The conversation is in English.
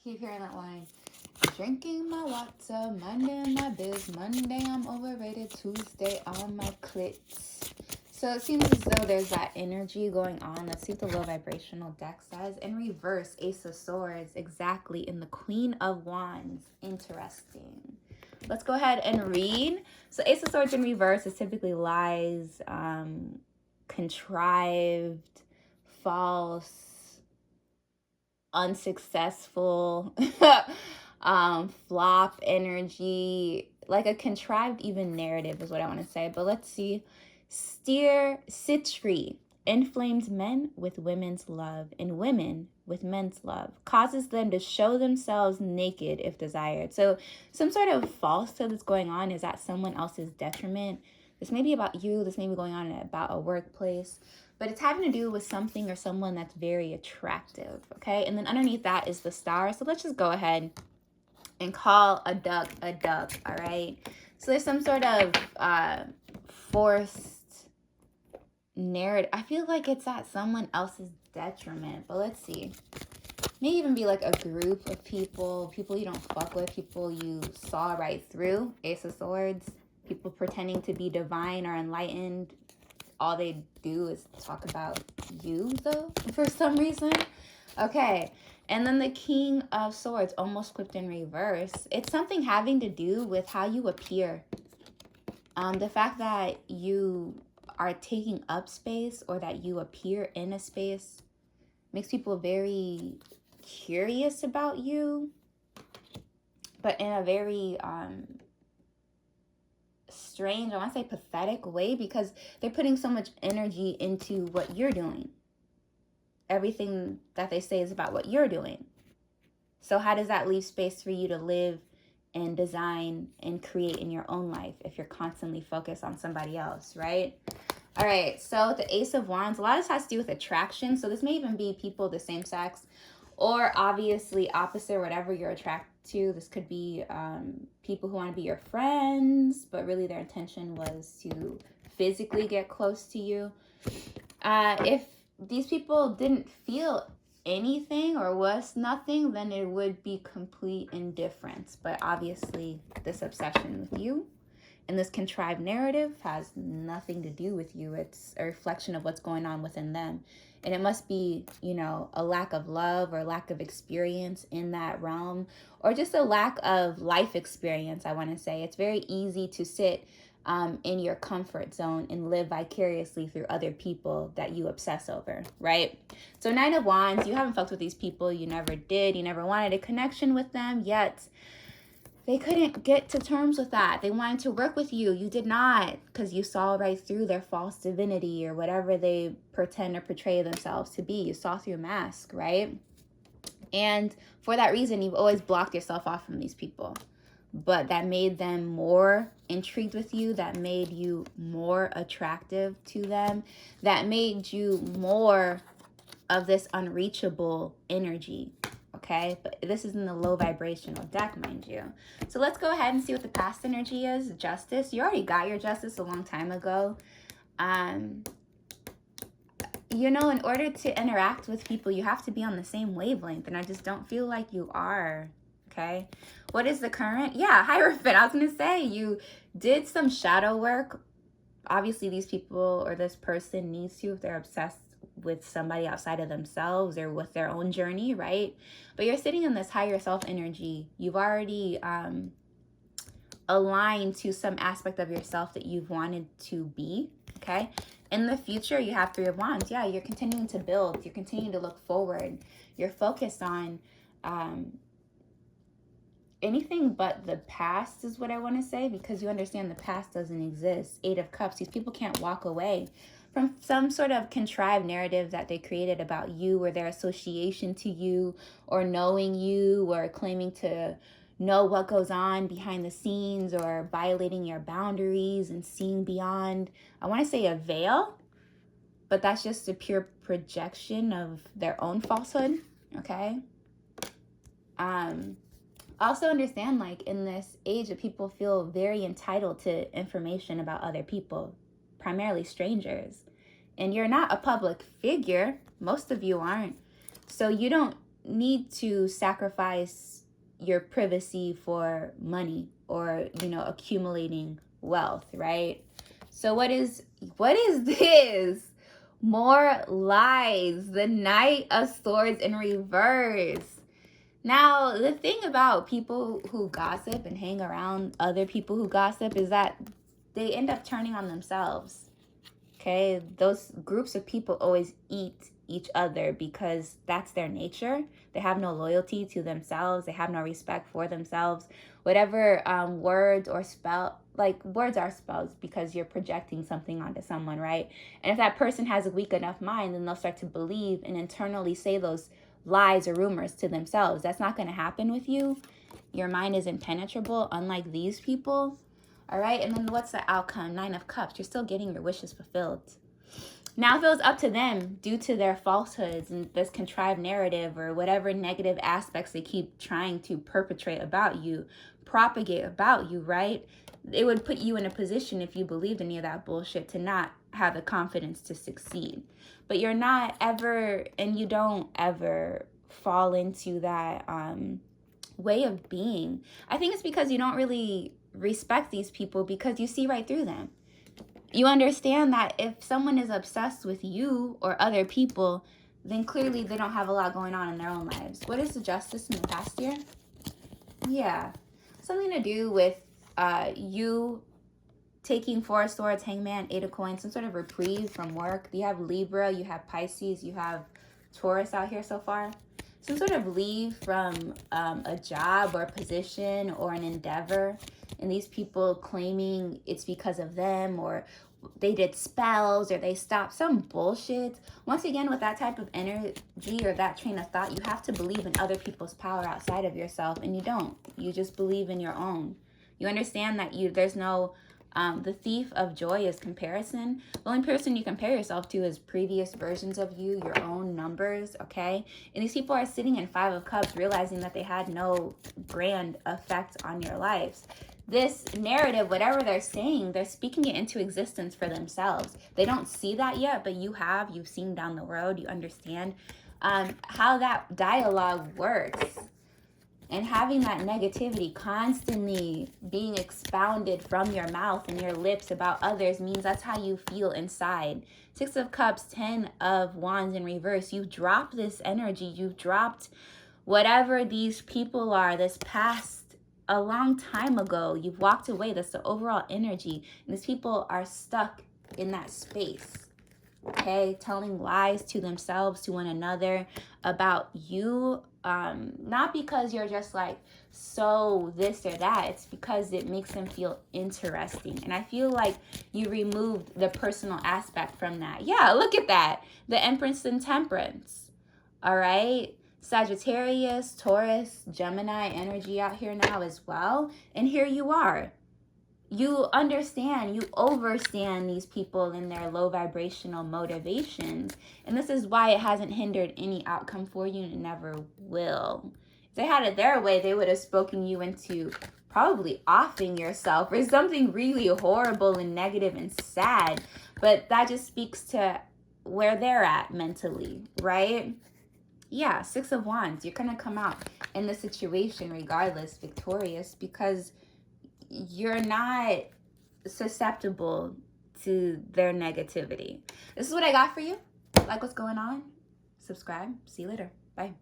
Keep hearing that line. Drinking my water, minding my biz. Monday I'm overrated. Tuesday on my clits. So it seems as though there's that energy going on. Let's see what the low vibrational deck says. In reverse, Ace of Swords, exactly, in the Queen of Wands. Interesting. Let's go ahead and read. So Ace of Swords in reverse is typically lies, contrived, false, unsuccessful, flop energy, like a contrived even narrative is what I want to say. But let's see. Citry inflames men with women's love and women with men's love, causes them to show themselves naked if desired. So some sort of falsehood that's going on is at someone else's detriment. This may be about you. This may be going on about a workplace, but it's having to do with something or someone that's very attractive, okay? And then underneath that is the star. So let's just go ahead and call a duck, all right? So there's some sort of forced narrative. I feel like it's at someone else's detriment, but let's see. May even be like a group of people you don't fuck with, people you saw right through. Ace of Swords, people pretending to be divine or enlightened. All they do is talk about you, though, for some reason. Okay, and then the King of Swords, almost flipped in reverse. It's something having to do with how you appear. The fact that you are taking up space or that you appear in a space makes people very curious about you, but in a very strange, I want to say pathetic way, because they're putting so much energy into what you're doing. Everything that they say is about what you're doing. So how does that leave space for you to live and design and create in your own life if you're constantly focused on somebody else, right? All right, so the Ace of Wands, a lot of this has to do with attraction. So this may even be people the same sex or obviously opposite, whatever you're attracted to. This could be people who want to be your friends, but really their intention was to physically get close to you. If these people didn't feel anything or was nothing, then it would be complete indifference. But obviously this obsession with you and this contrived narrative has nothing to do with you. It's a reflection of what's going on within them. And it must be, you know, a lack of love or lack of experience in that realm, or just a lack of life experience, I want to say. It's very easy to sit in your comfort zone and live vicariously through other people that you obsess over, right? So 9 of Wands, you haven't fucked with these people. You never did. You never wanted a connection with them, yet they couldn't get to terms with that. They wanted to work with you. You did not, because you saw right through their false divinity or whatever they pretend or portray themselves to be. You saw through a mask, right? And for that reason, you've always blocked yourself off from these people. But that made them more intrigued with you. That made you more attractive to them. That made you more of this unreachable energy. Okay, but this is in the low vibrational deck, mind you. So let's go ahead and see what the past energy is. Justice. You already got your justice a long time ago. You know, in order to interact with people, you have to be on the same wavelength, and I just don't feel like you are. Okay, what is the current? Yeah, Hierophant. I was gonna say you did some shadow work. Obviously, these people or this person needs to, if they're obsessed with somebody outside of themselves or with their own journey, right? But you're sitting in this higher self energy. You've already aligned to some aspect of yourself that you've wanted to be, okay? In the future, you have 3 of Wands. Yeah, you're continuing to build. You're continuing to look forward. You're focused on anything but the past is what I want to say, because you understand the past doesn't exist. 8 of Cups. These people can't walk away from some sort of contrived narrative that they created about you or their association to you or knowing you or claiming to know what goes on behind the scenes or violating your boundaries and seeing beyond, I want to say, a veil, but that's just a pure projection of their own falsehood, okay? Also understand, like, in this age that people feel very entitled to information about other people, primarily strangers. And you're not a public figure. Most of you aren't. So you don't need to sacrifice your privacy for money or, you know, accumulating wealth, right? So what is this? More lies. The Knight of Swords in reverse. Now, the thing about people who gossip and hang around other people who gossip is that they end up turning on themselves. Okay, those groups of people always eat each other because that's their nature. They have no loyalty to themselves. They have no respect for themselves. Whatever words or spell, like words are spells because you're projecting something onto someone, right? And if that person has a weak enough mind, then they'll start to believe and internally say those lies or rumors to themselves. That's not going to happen with you. Your mind is impenetrable, unlike these people. All right, and then what's the outcome? 9 of Cups. You're still getting your wishes fulfilled. Now, if it was up to them, due to their falsehoods and this contrived narrative or whatever negative aspects they keep trying to perpetrate about you, propagate about you, right? It would put you in a position, if you believed any of that bullshit, to not have the confidence to succeed. But you're not ever, and you don't ever fall into that way of being. I think it's because you don't really respect these people because you see right through them. You understand that if someone is obsessed with you or other people, then clearly they don't have a lot going on in their own lives. What is the Justice in the past year? Yeah, something to do with you taking 4 of Swords, Hangman, 8 of Coins, some sort of reprieve from work. You have Libra, you have Pisces, you have Taurus out here so far. Some sort of leave from a job or a position or an endeavor, and these people claiming it's because of them or they did spells or they stopped some bullshit. Once again, with that type of energy or that train of thought, you have to believe in other people's power outside of yourself, and you don't. You just believe in your own. You understand that there's no the thief of joy is comparison. The only person you compare yourself to is previous versions of you, your own numbers, okay? And these people are sitting in 5 of Cups realizing that they had no grand effect on your lives. This narrative, whatever they're saying, they're speaking it into existence for themselves. They don't see that yet, but you've seen down the road, you understand how that dialogue works. And having that negativity constantly being expounded from your mouth and your lips about others means that's how you feel inside. 6 of Cups, 10 of Wands in reverse. You've dropped this energy. You've dropped whatever these people are, this past a long time ago. You've walked away. That's the overall energy. And these people are stuck in that space. Okay, telling lies to themselves, to one another about you, not because you're just like so this or that. It's because it makes them feel interesting. And I feel like you removed the personal aspect from that. Yeah, look at that, the Empress and Temperance. All right, Sagittarius, Taurus, Gemini energy out here now as well. And here you are. You understand, you overstand these people in their low vibrational motivations. And this is why it hasn't hindered any outcome for you, and it never will. If they had it their way, they would have spoken you into probably offing yourself or something really horrible and negative and sad. But that just speaks to where they're at mentally, right? Yeah, 6 of Wands. You're going to come out in the situation regardless victorious because you're not susceptible to their negativity. This is what I got for you. Like what's going on? Subscribe. See you later. Bye.